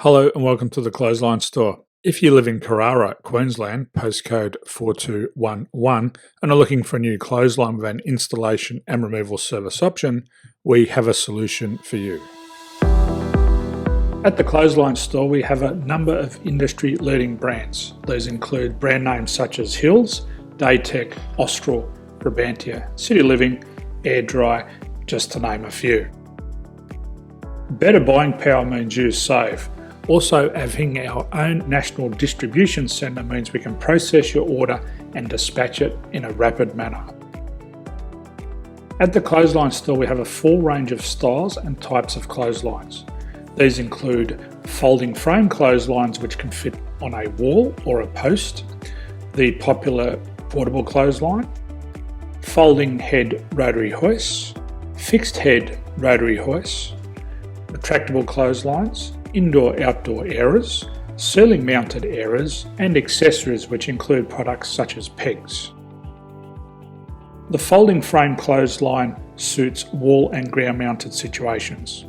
Hello and welcome to the Clothesline Store. If you live in Carrara, Queensland, postcode 4211, and are looking for a new clothesline with an installation and removal service option, we have a solution for you. At the Clothesline Store, we have a number of industry-leading brands. These include brand names such as Hills, Daytech, Austral, Brabantia, City Living, Air Dry, just to name a few. Better buying power means you save. Also, having our own national distribution centre means we can process your order and dispatch it in a rapid manner. At the Clothesline Store, we have a full range of styles and types of clotheslines. These include folding frame clotheslines which can fit on a wall or a post, the popular portable clothesline, folding head rotary hoists, fixed head rotary hoists, retractable clotheslines, indoor-outdoor airers, ceiling mounted airers, and accessories which include products such as pegs. The folding frame clothesline suits wall and ground mounted situations.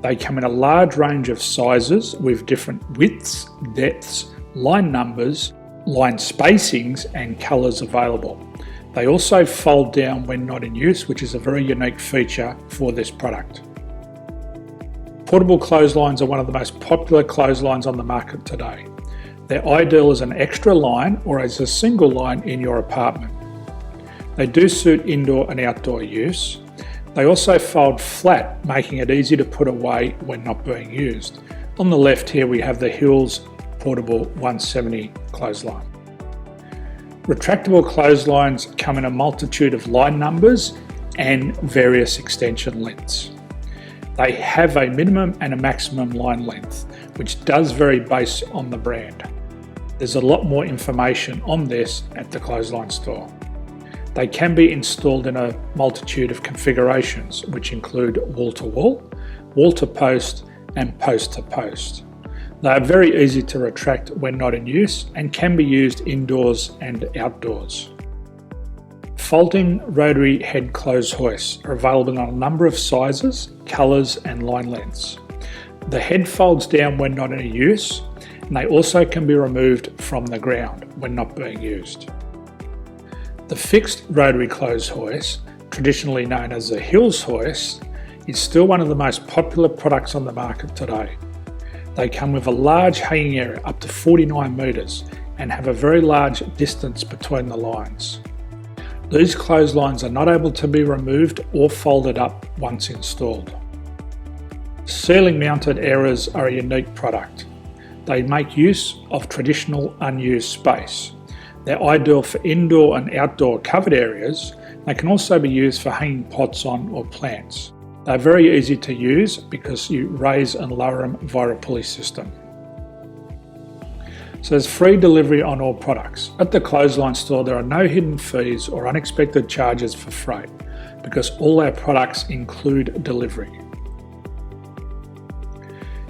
They come in a large range of sizes with different widths, depths, line numbers, line spacings and colours available. They also fold down when not in use, which is a very unique feature for this product. Portable clotheslines are one of the most popular clotheslines on the market today. They're ideal as an extra line or as a single line in your apartment. They do suit indoor and outdoor use. They also fold flat, making it easy to put away when not being used. On the left here we have the Hills Portable 170 clothesline. Retractable clotheslines come in a multitude of line numbers and various extension lengths. They have a minimum and a maximum line length, which does vary based on the brand. There's a lot more information on this at the Clothesline Store. They can be installed in a multitude of configurations, which include wall-to-wall, wall-to-post, and post-to-post. They are very easy to retract when not in use and can be used indoors and outdoors. Folding rotary head clothes hoists are available in a number of sizes, colours and line lengths. The head folds down when not in use, and they also can be removed from the ground when not being used. The fixed rotary clothes hoist, traditionally known as the Hills hoist, is still one of the most popular products on the market today. They come with a large hanging area up to 49 metres and have a very large distance between the lines. These clotheslines are not able to be removed or folded up once installed. Ceiling mounted airers are a unique product. They make use of traditional unused space. They're ideal for indoor and outdoor covered areas. They can also be used for hanging pots on or plants. They're very easy to use because you raise and lower them via a pulley system. So there's free delivery on all products. At the Clothesline Store, there are no hidden fees or unexpected charges for freight because all our products include delivery.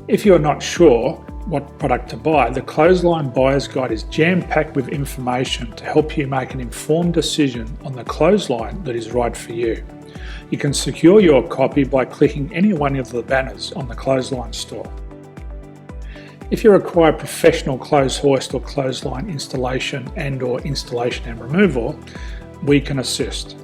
If you're not sure what product to buy, the Clothesline Buyer's Guide is jam-packed with information to help you make an informed decision on the clothesline that is right for you. You can secure your copy by clicking any one of the banners on the Clothesline Store. If you require professional clothes hoist or clothesline installation and/or installation and removal, we can assist.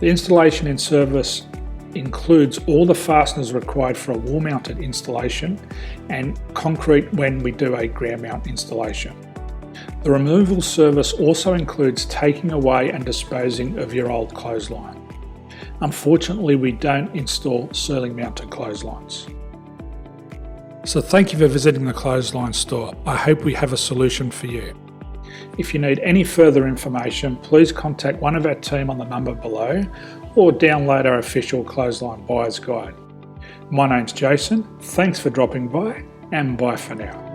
The installation and service includes all the fasteners required for a wall-mounted installation and concrete when we do a ground mount installation. The removal service also includes taking away and disposing of your old clothesline. Unfortunately, we don't install ceiling mounted clotheslines. So thank you for visiting the Clothesline Store. I hope we have a solution for you. If you need any further information, please contact one of our team on the number below or download our official Clothesline Buyer's Guide. My name's Jason, thanks for dropping by and bye for now.